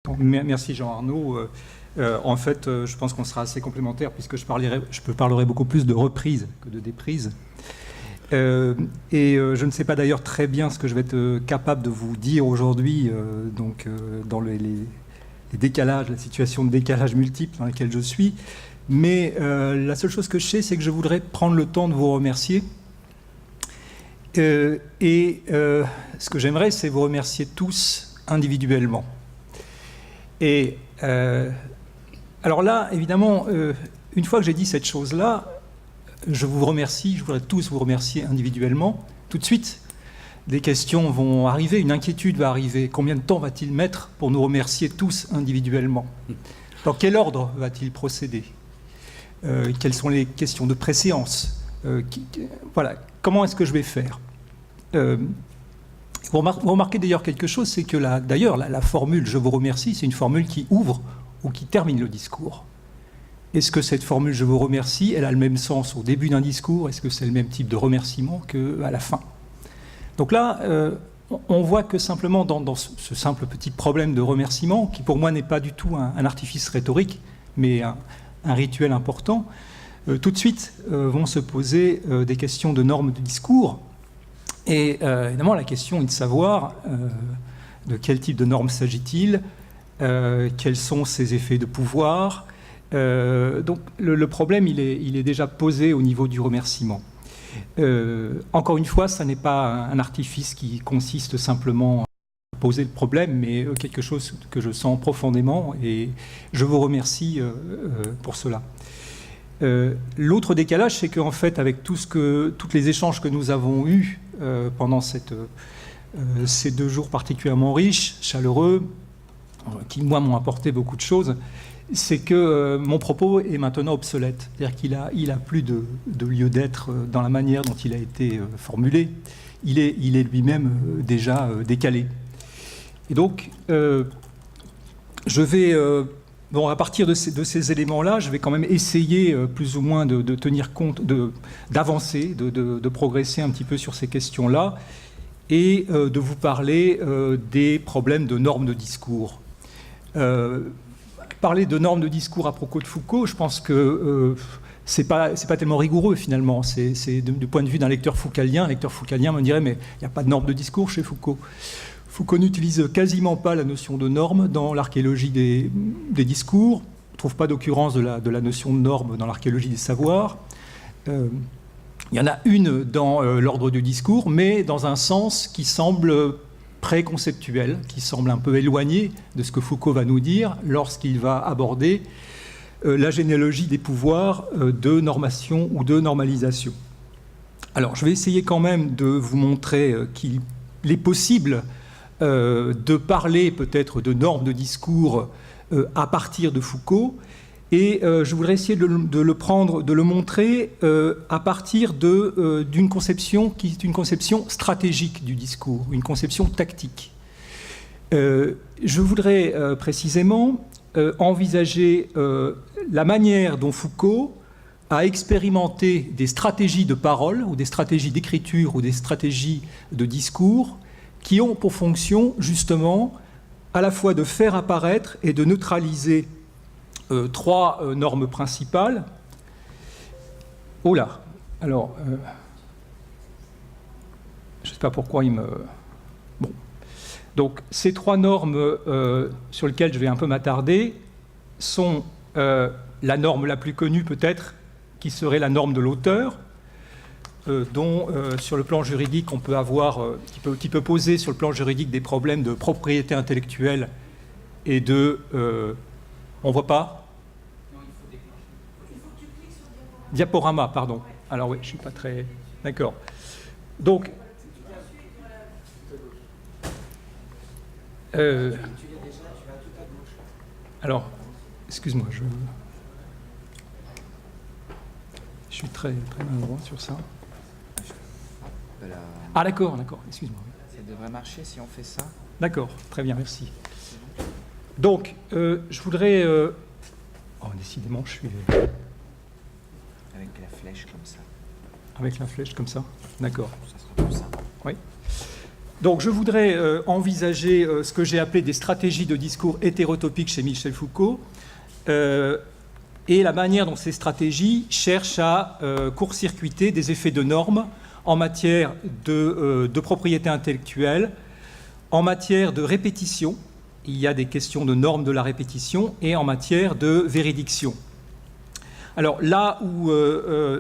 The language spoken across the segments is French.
Merci Jean-Arnaud. En fait, je pense qu'on sera assez complémentaires puisque je parlerai beaucoup plus de reprise que de déprise. Je ne sais pas d'ailleurs très bien ce que je vais être capable de vous dire aujourd'hui, dans les décalages, la situation de décalage multiple dans laquelle je suis. Mais la seule chose que je sais, c'est que je voudrais prendre le temps de vous remercier. Ce que j'aimerais, c'est vous remercier tous individuellement. Et alors là, évidemment, une fois que j'ai dit cette chose-là, je vous remercie, je voudrais tous vous remercier individuellement. Tout de suite, des questions vont arriver, une inquiétude va arriver. Combien de temps va-t-il mettre pour nous remercier tous individuellement? Dans quel ordre va-t-il procéder? Quelles sont les questions de préséance? Voilà, comment est-ce que je vais faire? Vous remarquez d'ailleurs quelque chose, c'est que la formule « je vous remercie », c'est une formule qui ouvre ou qui termine le discours. Est-ce que cette formule « je vous remercie », elle a le même sens au début d'un discours? Est-ce que c'est le même type de remerciement qu'à la fin? Donc là, on voit que simplement dans ce simple petit problème de remerciement, qui pour moi n'est pas du tout un artifice rhétorique, mais un rituel important, tout de suite vont se poser des questions de normes de discours. Et évidemment, la question est de savoir de quel type de normes s'agit-il, quels sont ses effets de pouvoir. Donc le problème, il est déjà posé au niveau du remerciement. Encore une fois, ça n'est pas un artifice qui consiste simplement à poser le problème, mais quelque chose que je sens profondément, et je vous remercie pour cela. L'autre décalage, c'est qu'en fait, avec tous les échanges que nous avons eus pendant ces 2 jours particulièrement riches, chaleureux, qui, moi, m'ont apporté beaucoup de choses, c'est que mon propos est maintenant obsolète. C'est-à-dire qu'il a plus de lieu d'être dans la manière dont il a été formulé. Il est lui-même déjà décalé. Et donc, je vais... à partir de ces éléments-là, je vais quand même essayer plus ou moins de tenir compte, d'avancer, de progresser un petit peu sur ces questions-là et de vous parler des problèmes de normes de discours. Parler de normes de discours à propos de Foucault, je pense que c'est pas tellement rigoureux finalement. C'est du point de vue d'un lecteur foucaldien. Un lecteur foucaldien me dirait mais il n'y a pas de normes de discours chez Foucault. Foucault n'utilise quasiment pas la notion de norme dans l'archéologie des discours. On ne trouve pas d'occurrence de la notion de norme dans l'archéologie des savoirs. Il y en a une dans l'ordre du discours, mais dans un sens qui semble préconceptuel, qui semble un peu éloigné de ce que Foucault va nous dire lorsqu'il va aborder la généalogie des pouvoirs de normation ou de normalisation. Alors, je vais essayer quand même de vous montrer qu'il est possible de parler peut-être de normes de discours à partir de Foucault, et je voudrais essayer de le montrer à partir d'une conception qui est une conception stratégique du discours, une conception tactique. Je voudrais précisément envisager la manière dont Foucault a expérimenté des stratégies de parole, ou des stratégies d'écriture, ou des stratégies de discours, qui ont pour fonction, justement, à la fois de faire apparaître et de neutraliser 3 normes principales. Oh là! Alors, je ne sais pas pourquoi il me... Bon. Donc, ces 3 normes sur lesquelles je vais un peu m'attarder sont la norme la plus connue, peut-être, qui serait la norme de l'auteur, dont, sur le plan juridique, on peut avoir, qui peut poser sur le plan juridique des problèmes de propriété intellectuelle et de... on ne voit pas? Non, il faut déclencher. Il faut que tu cliques sur diaporama, pardon. Ouais. Alors oui, je ne suis pas très... D'accord. Donc... alors, excuse-moi, je suis très maladroit sur ça. Ah d'accord, excuse-moi. Ça devrait marcher si on fait ça. D'accord, très bien, merci. Donc, je voudrais... Oh, décidément, je suis... Avec la flèche comme ça. Avec la flèche comme ça? D'accord. Ça sera plus simple. Oui. Donc je voudrais envisager ce que j'ai appelé des stratégies de discours hétérotopiques chez Michel Foucault, et la manière dont ces stratégies cherchent à court-circuiter des effets de normes en matière de propriété intellectuelle, en matière de répétition, il y a des questions de normes de la répétition, et en matière de véridiction. Alors là où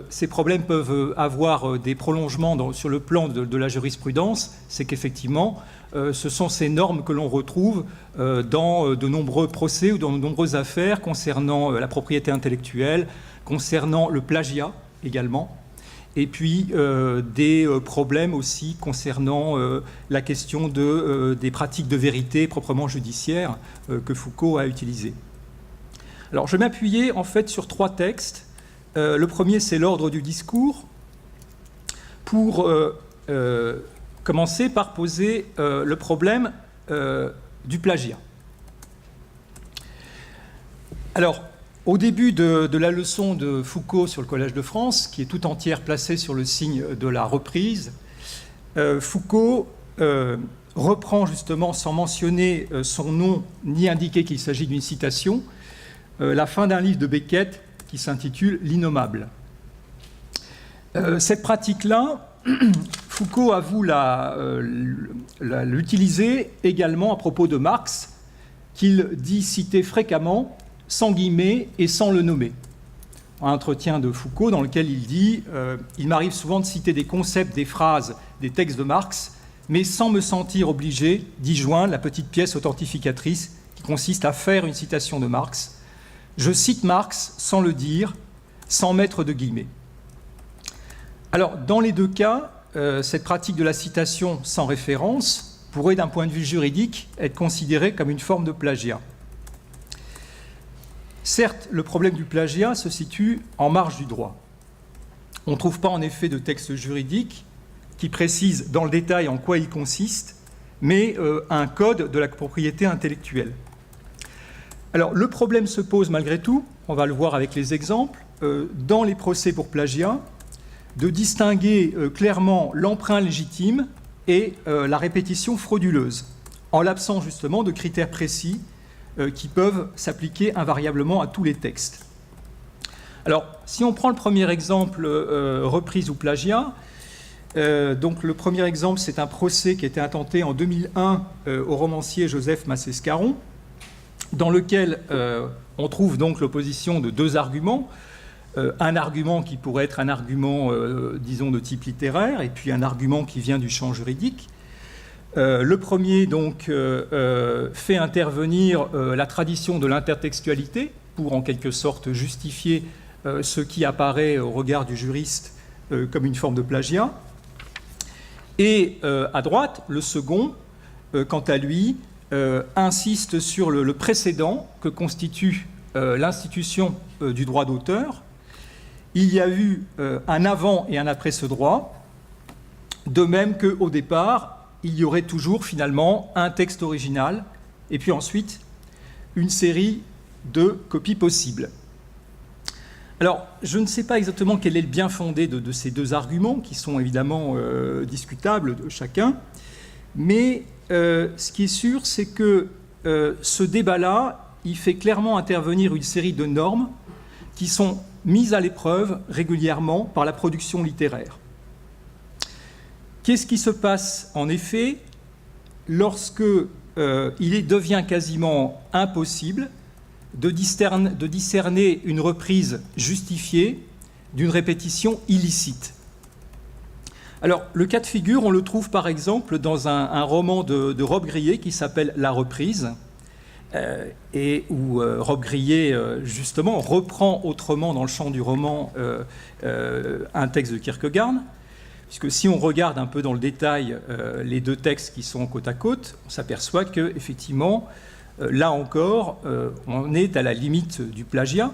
ces problèmes peuvent avoir des prolongements sur le plan de la jurisprudence, c'est qu'effectivement, ce sont ces normes que l'on retrouve dans de nombreux procès ou dans de nombreuses affaires concernant la propriété intellectuelle, concernant le plagiat également, et puis des problèmes aussi concernant la question des pratiques de vérité proprement judiciaires que Foucault a utilisées. Alors, je vais m'appuyer en fait sur 3 textes. Le premier, c'est l'ordre du discours, pour commencer par poser le problème du plagiat. Alors, au début de la leçon de Foucault sur le Collège de France, qui est tout entière placée sur le signe de la reprise, Foucault reprend justement, sans mentionner son nom ni indiquer qu'il s'agit d'une citation, la fin d'un livre de Beckett qui s'intitule « L'innommable ». Cette pratique-là, Foucault avoue l'utiliser également à propos de Marx, qu'il dit citer fréquemment, sans guillemets et sans le nommer. Un entretien de Foucault dans lequel il dit « Il m'arrive souvent de citer des concepts, des phrases, des textes de Marx, mais sans me sentir obligé d'y joindre la petite pièce authentificatrice qui consiste à faire une citation de Marx. Je cite Marx sans le dire, sans mettre de guillemets. » Alors, dans les 2 cas, cette pratique de la citation sans référence pourrait, d'un point de vue juridique, être considérée comme une forme de plagiat. Certes, le problème du plagiat se situe en marge du droit. On ne trouve pas en effet de texte juridique qui précise dans le détail en quoi il consiste, mais un code de la propriété intellectuelle. Alors, le problème se pose malgré tout, on va le voir avec les exemples, dans les procès pour plagiat, de distinguer clairement l'emprunt légitime et la répétition frauduleuse, en l'absence justement de critères précis qui peuvent s'appliquer invariablement à tous les textes. Alors, si on prend le premier exemple, reprise ou plagiat, donc le premier exemple, c'est un procès qui a été intenté en 2001 au romancier Joseph Massé-Scarron, dans lequel on trouve donc l'opposition de 2 arguments. Un argument qui pourrait être un argument, disons, de type littéraire, et puis un argument qui vient du champ juridique. Le premier, donc, fait intervenir la tradition de l'intertextualité pour, en quelque sorte, justifier ce qui apparaît au regard du juriste comme une forme de plagiat. Et à droite, le second, quant à lui, insiste sur le précédent que constitue l'institution du droit d'auteur. Il y a eu un avant et un après ce droit, de même qu'au départ, il y aurait toujours finalement un texte original et puis ensuite une série de copies possibles. Alors, je ne sais pas exactement quel est le bien fondé de ces 2 arguments, qui sont évidemment discutables de chacun, mais ce qui est sûr, c'est que ce débat-là, il fait clairement intervenir une série de normes qui sont mises à l'épreuve régulièrement par la production littéraire. Qu'est-ce qui se passe en effet lorsque il devient quasiment impossible de discerner une reprise justifiée d'une répétition illicite? Alors, le cas de figure, on le trouve par exemple dans un roman de Rob Grillet qui s'appelle « La reprise », et où Rob Grillet, justement, reprend autrement dans le champ du roman un texte de Kierkegaard, puisque si on regarde un peu dans le détail les 2 textes qui sont côte à côte, on s'aperçoit qu'effectivement, là encore, on est à la limite du plagiat,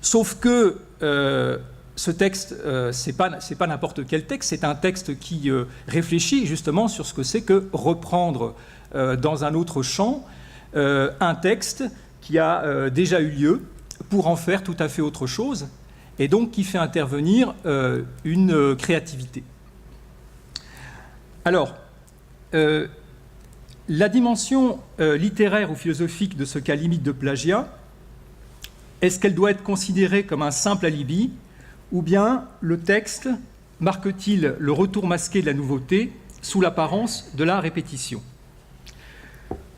sauf que ce texte, c'est pas n'importe quel texte, c'est un texte qui réfléchit justement sur ce que c'est que reprendre dans un autre champ un texte qui a déjà eu lieu pour en faire tout à fait autre chose, et donc qui fait intervenir une créativité. Alors, la dimension littéraire ou philosophique de ce cas limite de plagiat, est-ce qu'elle doit être considérée comme un simple alibi, ou bien le texte marque-t-il le retour masqué de la nouveauté sous l'apparence de la répétition?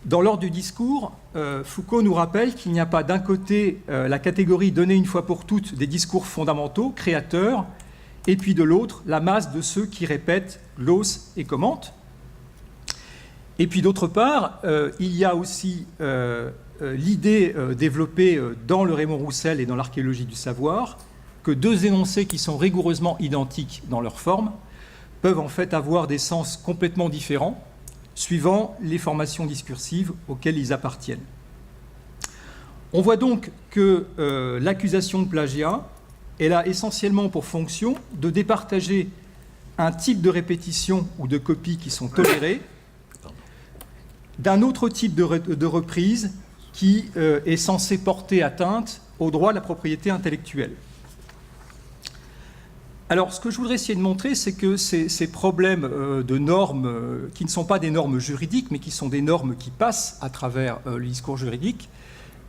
Dans l'ordre du discours, Foucault nous rappelle qu'il n'y a pas d'un côté la catégorie donnée une fois pour toutes des discours fondamentaux, créateurs, et puis de l'autre, la masse de ceux qui répètent, glosent et commentent. Et puis d'autre part, il y a aussi l'idée développée dans le Raymond Roussel et dans l'archéologie du savoir, que deux énoncés qui sont rigoureusement identiques dans leur forme peuvent en fait avoir des sens complètement différents, suivant les formations discursives auxquelles ils appartiennent. On voit donc que l'accusation de plagiat, elle a essentiellement pour fonction de départager un type de répétition ou de copie qui sont tolérées d'un autre type de reprise qui est censé porter atteinte au droit de la propriété intellectuelle. Alors, ce que je voudrais essayer de montrer, c'est que ces problèmes de normes, qui ne sont pas des normes juridiques, mais qui sont des normes qui passent à travers le discours juridique,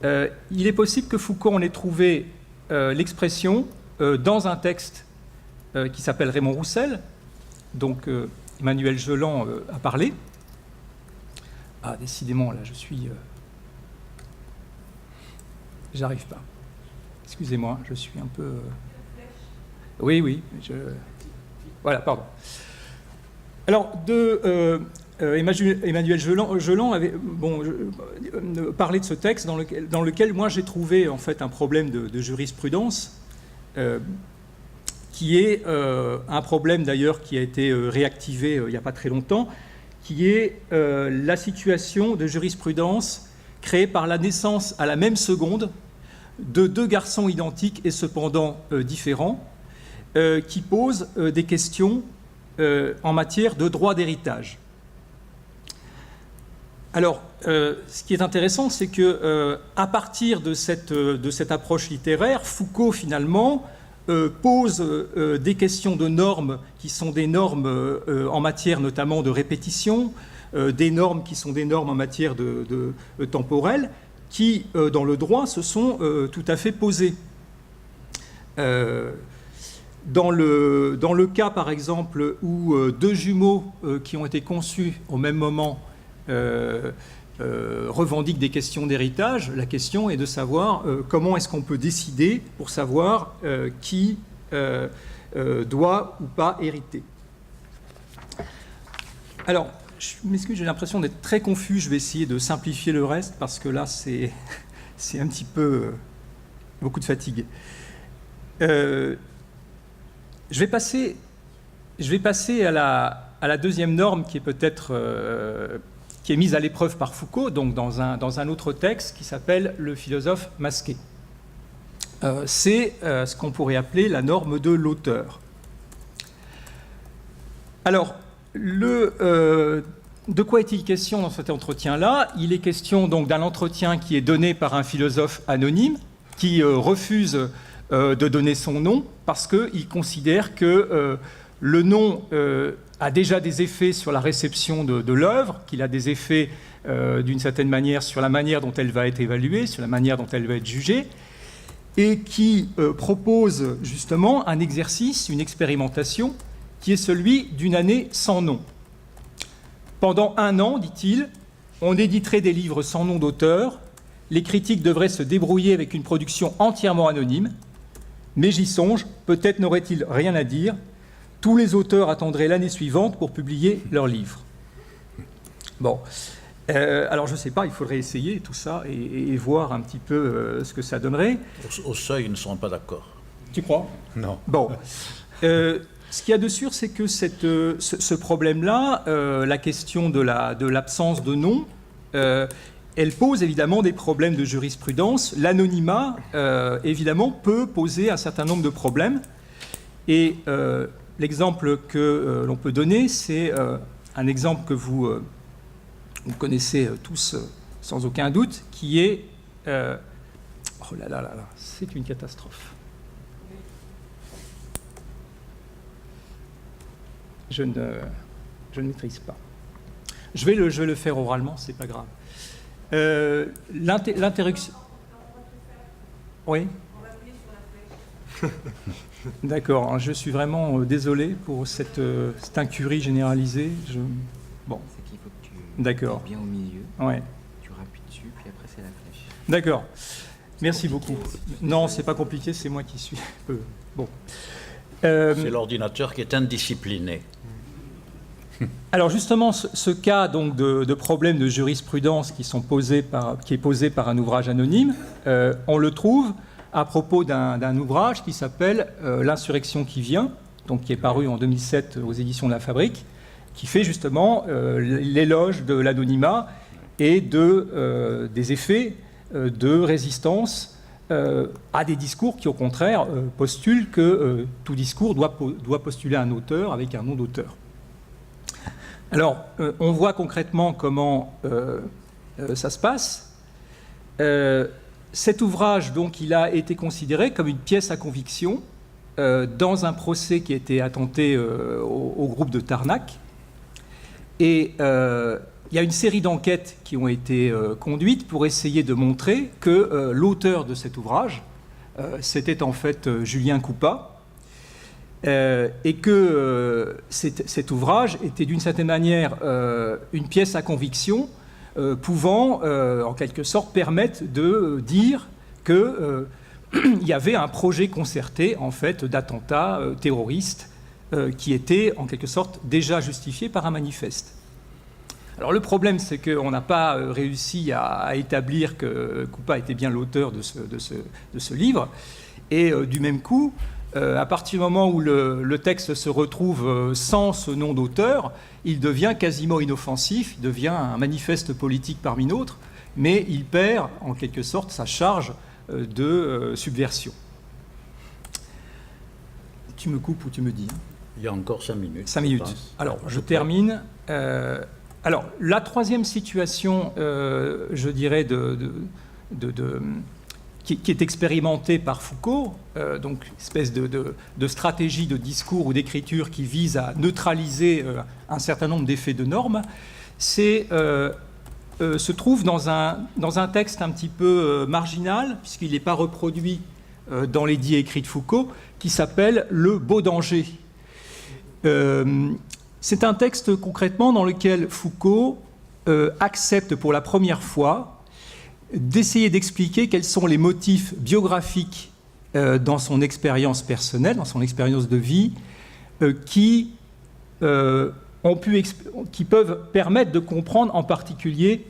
il est possible que Foucault en ait trouvé l'expression dans un texte qui s'appelle Raymond Roussel, donc Emmanuel Geland a parlé. Ah, décidément, là, je suis... J'arrive pas. Excusez-moi, je suis un peu... Oui, voilà, pardon. Alors, Emmanuel Geland avait parlé de ce texte dans lequel moi j'ai trouvé en fait un problème de jurisprudence qui est un problème d'ailleurs qui a été réactivé il n'y a pas très longtemps, qui est la situation de jurisprudence créée par la naissance à la même seconde de deux garçons identiques et cependant différents, qui posent des questions en matière de droit d'héritage. Alors, ce qui est intéressant, c'est que à partir de cette approche littéraire, Foucault, finalement, pose des questions de normes qui sont des normes en matière notamment de répétition, des normes qui sont des normes en matière de temporelle, qui, dans le droit, se sont tout à fait posées. Dans le cas, par exemple, où deux jumeaux qui ont été conçus au même moment revendiquent des questions d'héritage, la question est de savoir comment est-ce qu'on peut décider pour savoir qui doit ou pas hériter. Alors, je m'excuse, j'ai l'impression d'être très confus, je vais essayer de simplifier le reste parce que là, c'est un petit peu beaucoup de fatigue. Je vais passer à la deuxième norme qui est peut-être qui est mise à l'épreuve par Foucault, donc dans un autre texte qui s'appelle Le philosophe masqué. C'est ce qu'on pourrait appeler la norme de l'auteur. Alors, de quoi est-il question dans cet entretien-là? Il est question donc d'un entretien qui est donné par un philosophe anonyme qui refuse de donner son nom parce qu'il considère que le nom a déjà des effets sur la réception de l'œuvre, qu'il a des effets d'une certaine manière sur la manière dont elle va être évaluée, sur la manière dont elle va être jugée, et qui propose justement un exercice, une expérimentation, qui est celui d'une année sans nom. Pendant 1 an, dit-il, on éditerait des livres sans nom d'auteur, les critiques devraient se débrouiller avec une production entièrement anonyme, mais j'y songe, peut-être n'aurait-il rien à dire, tous les auteurs attendraient l'année suivante pour publier leurs livres. Bon, alors je ne sais pas, il faudrait essayer tout ça et voir un petit peu ce que ça donnerait. Au seuil, ils ne seront pas d'accord. Tu crois? Non. Bon. Ce qu'il y a de sûr, c'est que ce problème-là, la question de l'absence de nom, elle pose évidemment des problèmes de jurisprudence. L'anonymat, évidemment, peut poser un certain nombre de problèmes. Et l'exemple que l'on peut donner, c'est un exemple que vous connaissez tous sans aucun doute, qui est... oh là là là là, c'est une catastrophe. Je ne maîtrise pas. Je vais le faire oralement, c'est pas grave. L'interruption. Oui. D'accord, je suis vraiment désolé pour cette incurie généralisée. Bon. C'est qu'il faut que tu D'accord. bien au milieu. Ouais. Tu rappuies dessus, puis après c'est la flèche. D'accord. Merci beaucoup. Non, c'est pas compliqué, c'est moi qui suis un peu... Bon. C'est l'ordinateur qui est indiscipliné. Alors justement, ce cas donc de problème de jurisprudence qui est posé par un ouvrage anonyme, on le trouve à propos d'un ouvrage qui s'appelle L'insurrection qui vient, donc qui est paru en 2007 aux éditions de La Fabrique, qui fait justement l'éloge de l'anonymat et des effets de résistance à des discours qui, au contraire, postulent que tout discours doit postuler un auteur avec un nom d'auteur. Alors, on voit concrètement comment ça se passe. Cet ouvrage, donc, il a été considéré comme une pièce à conviction dans un procès qui a été attenté au groupe de Tarnac. Et il y a une série d'enquêtes qui ont été conduites pour essayer de montrer que l'auteur de cet ouvrage, c'était en fait Julien Coupat, et que cet ouvrage était d'une certaine manière une pièce à conviction pouvant en quelque sorte permettre de dire qu'il y avait un projet concerté en fait d'attentat terroriste qui était en quelque sorte déjà justifié par un manifeste. Alors le problème, c'est qu'on n'a pas réussi à établir que Coupat était bien l'auteur de ce livre, et du même coup, à partir du moment où le texte se retrouve sans ce nom d'auteur, il devient quasiment inoffensif, il devient un manifeste politique parmi d'autres, mais il perd en quelque sorte sa charge de subversion. Tu me coupes ou tu me dis? Il y a encore 5 minutes. 5 minutes. Alors, je termine. Alors, la troisième situation, je dirais, qui est expérimentée par Foucault, donc une espèce de stratégie de discours ou d'écriture qui vise à neutraliser un certain nombre d'effets de normes, se trouve dans un texte un petit peu marginal, puisqu'il n'est pas reproduit dans les dits écrits de Foucault, qui s'appelle « Le beau danger ». C'est un texte concrètement dans lequel Foucault accepte pour la première fois d'essayer d'expliquer quels sont les motifs biographiques dans son expérience personnelle, dans son expérience de vie, qui peuvent permettre de comprendre en particulier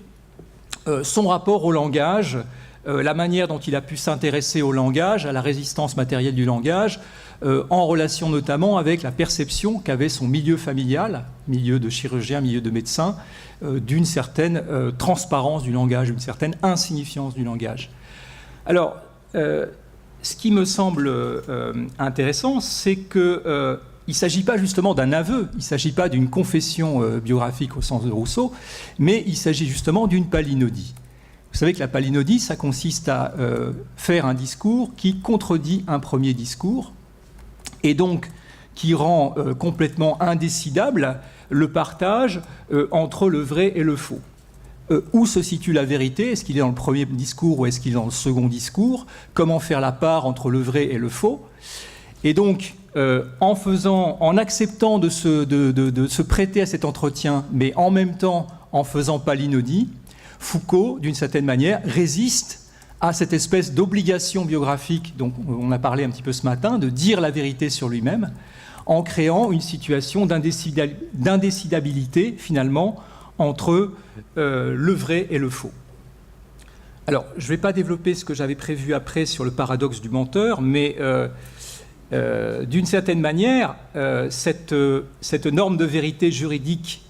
son rapport au langage, la manière dont il a pu s'intéresser au langage, à la résistance matérielle du langage, en relation notamment avec la perception qu'avait son milieu familial, milieu de chirurgien, milieu de médecin, d'une certaine transparence du langage, d'une certaine insignifiance du langage. Alors, ce qui me semble intéressant, c'est qu'il ne s'agit pas justement d'un aveu, il ne s'agit pas d'une confession biographique au sens de Rousseau, mais il s'agit justement d'une palinodie. Vous savez que la palinodie, ça consiste à faire un discours qui contredit un premier discours, et donc qui rend complètement indécidable le partage entre le vrai et le faux. Où se situe la vérité? Est-ce qu'il est dans le premier discours ou est-ce qu'il est dans le second discours? Comment faire la part entre le vrai et le faux? Et donc, en acceptant de se prêter à cet entretien, mais en même temps en faisant palinodie, Foucault, d'une certaine manière, résiste à cette espèce d'obligation biographique dont on a parlé un petit peu ce matin, de dire la vérité sur lui-même, en créant une situation d'indécidabilité, finalement, entre le vrai et le faux. Alors, je ne vais pas développer ce que j'avais prévu après sur le paradoxe du menteur, mais d'une certaine manière, cette norme de vérité juridique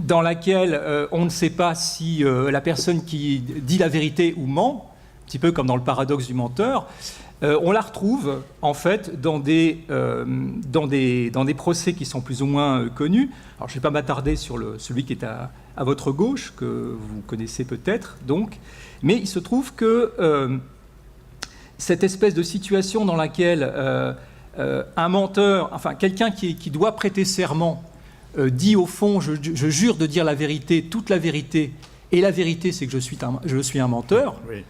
dans laquelle on ne sait pas si la personne qui dit la vérité ou ment, un petit peu comme dans le paradoxe du menteur, on la retrouve en fait dans des procès qui sont plus ou moins connus. Alors je ne vais pas m'attarder sur celui qui est à votre gauche, que vous connaissez peut-être, donc, mais il se trouve que cette espèce de situation dans laquelle un menteur, enfin quelqu'un qui doit prêter serment, dit au fond, je jure de dire la vérité, toute la vérité, et la vérité c'est que je suis un menteur, Oui.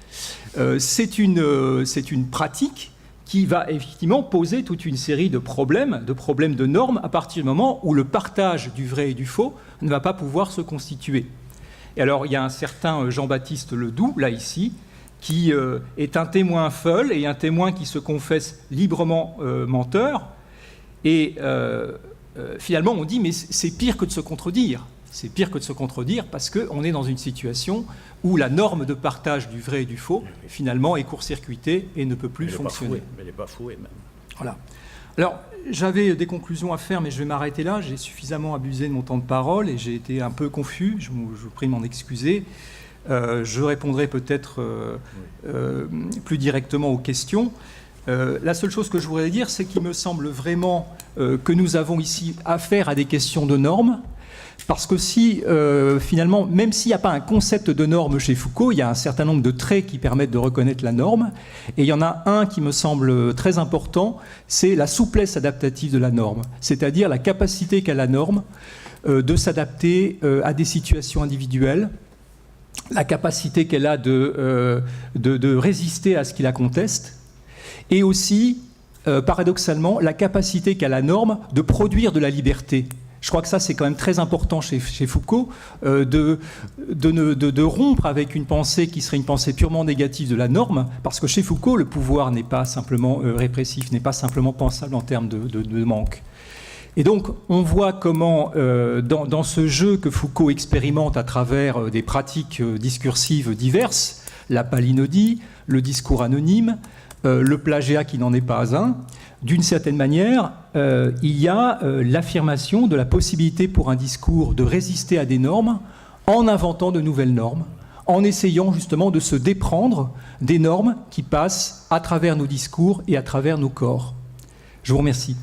c'est une pratique qui va effectivement poser toute une série de problèmes de normes, à partir du moment où le partage du vrai et du faux ne va pas pouvoir se constituer. Et alors, il y a un certain Jean-Baptiste Ledoux, là, ici, qui est un témoin feul et un témoin qui se confesse librement menteur. Et finalement, on dit, mais c'est pire que de se contredire. C'est pire que de se contredire parce qu'on est dans une situation où la norme de partage du vrai et du faux, finalement, est court-circuitée et ne peut plus fonctionner. Elle n'est pas fouée, même. Voilà. Alors, j'avais des conclusions à faire, mais je vais m'arrêter là. J'ai suffisamment abusé de mon temps de parole et j'ai été un peu confus. Je vous prie de m'en excuser. Je répondrai peut-être plus directement aux questions. La seule chose que je voudrais dire, c'est qu'il me semble vraiment que nous avons ici affaire à des questions de normes. Parce que si, finalement, même s'il n'y a pas un concept de norme chez Foucault, il y a un certain nombre de traits qui permettent de reconnaître la norme. Et il y en a un qui me semble très important, c'est la souplesse adaptative de la norme. C'est-à-dire la capacité qu'a la norme de s'adapter à des situations individuelles, la capacité qu'elle a de résister à ce qui la conteste, et aussi, paradoxalement, la capacité qu'a la norme de produire de la liberté. Je crois que ça, c'est quand même très important chez Foucault, de rompre avec une pensée qui serait une pensée purement négative de la norme, parce que chez Foucault, le pouvoir n'est pas simplement répressif, n'est pas simplement pensable en termes de manque. Et donc, on voit comment, dans ce jeu que Foucault expérimente à travers des pratiques discursives diverses, la palinodie, le discours anonyme, le plagiat qui n'en est pas un, d'une certaine manière, il y a l'affirmation de la possibilité pour un discours de résister à des normes en inventant de nouvelles normes, en essayant justement de se déprendre des normes qui passent à travers nos discours et à travers nos corps. Je vous remercie.